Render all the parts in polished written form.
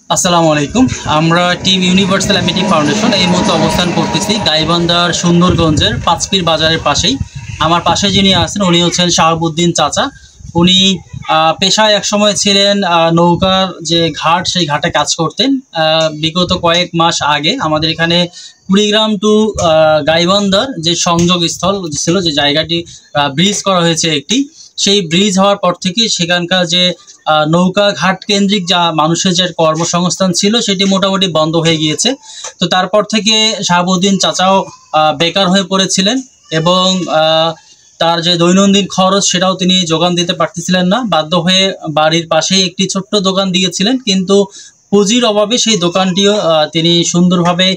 আসসালামু আলাইকুম। আমরা টিম ইউনিভার্সাল অ্যামিটি ফাউন্ডেশন এই মুহূর্তে অবস্থান করতেছি গাইবান্ধার সুন্দরগঞ্জের পাঁচপীর বাজারের পাশেই। আমার পাশে যিনি আছেন উনি হচ্ছেন শাহাবুদ্দিন চাচা। উনি পেশায় একসময় ছিলেন নৌকার যে ঘাট, সেই ঘাটে কাজ করতেন। বিগত কয়েক মাস আগে আমাদের এখানে কুড়িগ্রাম টু গাইবান্ধার যে সংযোগ স্থল ছিল, যে জায়গাটি ব্রিজ করা হয়েছে একটি, সেই ব্রিজ হওয়ার পর থেকে সেখানকার যে নৌকা ঘাট কেন্দ্রিক যা মানুষের যে কর্মসংস্থান ছিল সেটি মোটামুটি বন্ধ হয়ে গিয়েছে। তো তারপর থেকে শাহাবুদ্দিন চাচাও বেকার হয়ে পড়েছিলেন এবং তার যে দৈনন্দিন খরচ সেটাও তিনি যোগান দিতে পারতেছিলেন না। বাধ্য হয়ে বাড়ির পাশেই একটি ছোট্ট দোকান দিয়েছিলেন, কিন্তু পুঁজির অভাবে সেই দোকানটিও তিনি সুন্দরভাবে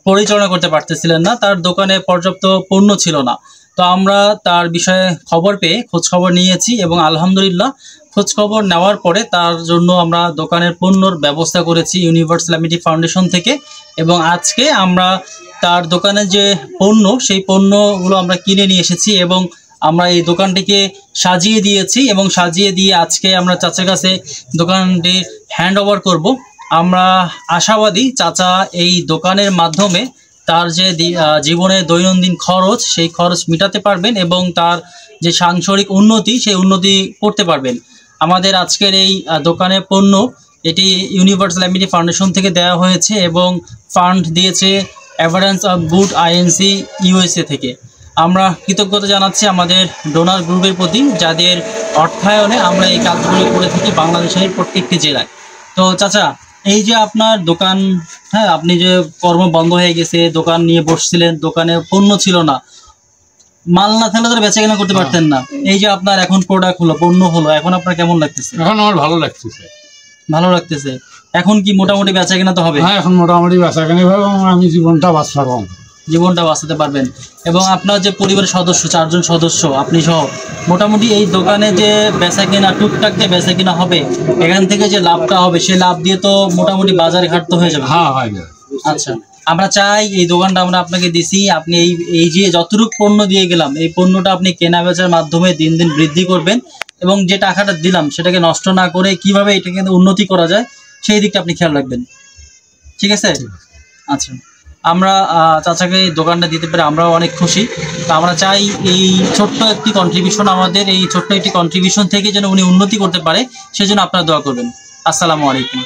পরিচালনা করতে পারতেছিলেন না। তার দোকানে পর্যাপ্ত পণ্য ছিল না। তো আমরা তার বিষয়ে খবর পেয়ে খোঁজখবর নিয়েছি এবং আলহামদুলিল্লাহ খোঁজখবর নেওয়ার পরে তার জন্য আমরা দোকানের পণ্যর ব্যবস্থা করেছি ইউনিভার্সাল অ্যামিটি ফাউন্ডেশন থেকে। এবং আজকে আমরা তার দোকানের যে পণ্য, সেই পণ্যগুলো আমরা কিনে নিয়ে এসেছি এবং আমরা এই দোকানটিকে সাজিয়ে দিয়েছি এবং সাজিয়ে দিয়ে আজকে আমরা চাচার কাছে দোকানটি হ্যান্ড ওভার করব। আমরা আশাবাদী চাচা এই দোকানের মাধ্যমে তার যে জীবনের দৈনন্দিন খরচ, সেই খরচ মেটাতে পারবেন এবং তার যে সাংসারিক উন্নতি, সেই উন্নতি করতে পারবেন। আমাদের আজকের এই দোকানের পণ্য এটি ইউনিভার্সাল অ্যামিটি ফাউন্ডেশন থেকে দেওয়া হয়েছে এবং ফান্ড দিয়েছে অ্যাভারেন্স অফ গুড আইএনসি ইউএসএ থেকে। আমরা কৃতজ্ঞতা জানাচ্ছি আমাদের ডোনার গ্রুপের প্রতি, যাদের অর্থায়নে আমরা এই কাজগুলি করে থাকি বাংলাদেশের প্রত্যেকটি জেলায়। তো চাচা, এই যে আপনার দোকান, হ্যাঁ, আপনি যে কর্ম বন্ধ হয়ে গেছে, দোকান নিয়ে বসছিলেন, দোকানে পণ্য ছিল না, মাল না থাকলে তো বেচা কেনা করতে পারতেন না। এই যে আপনার এখন প্রোডাক্ট হলো, পণ্য হলো, এখন আপনার কেমন লাগতেছে? এখন আমার ভালো লাগতেছে। ভালো লাগতেছে। এখন কি মোটামুটি বেচা কেনা তো হবে? হ্যাঁ, এখন মোটামুটি বেচা কেনা হবে এবং আমি জীবনটা বাঁচাতে পারবেন। এবং আপনার যে পরিবারের সদস্য, 4 জন সদস্য, আপনি সহ, মোটামুটি এই দোকানে যে বেচা কেনা, টুকটাক যে বেচা কেনা হবে, এখান থেকে যে লাভটা হবে, সেই লাভ দিয়ে তো মোটামুটি বাজার ঘাট তো হয়ে যাবে। হ্যাঁ, হয়ে যাবে। আচ্ছা, আমরা চাই এই দোকানটা আমরা আপনাকে দিছি, আপনি এই যে যতটুকু পণ্য দিয়ে গেলাম, এই পণ্যটা আপনি কেনা বেচার মাধ্যমে দিন দিন বৃদ্ধি করবেন এবং যে টাকাটা দিলাম সেটাকে নষ্ট না করে কিভাবে এটাকে উন্নতি করা যায় সেই দিকটা আপনি খেয়াল রাখবেন। ঠিক আছে? আচ্ছা, আমরা চাচাকে দোকানটা দিতে পেরে আমরাও অনেক খুশি। তো আমরা চাই এই ছোট্ট একটি কন্ট্রিবিউশন, আমাদের এই ছোট্ট একটি কন্ট্রিবিউশন থেকে যেন উনি উন্নতি করতে পারে, সেজন্য আপনারা দোয়া করবেন। আসসালামু আলাইকুম।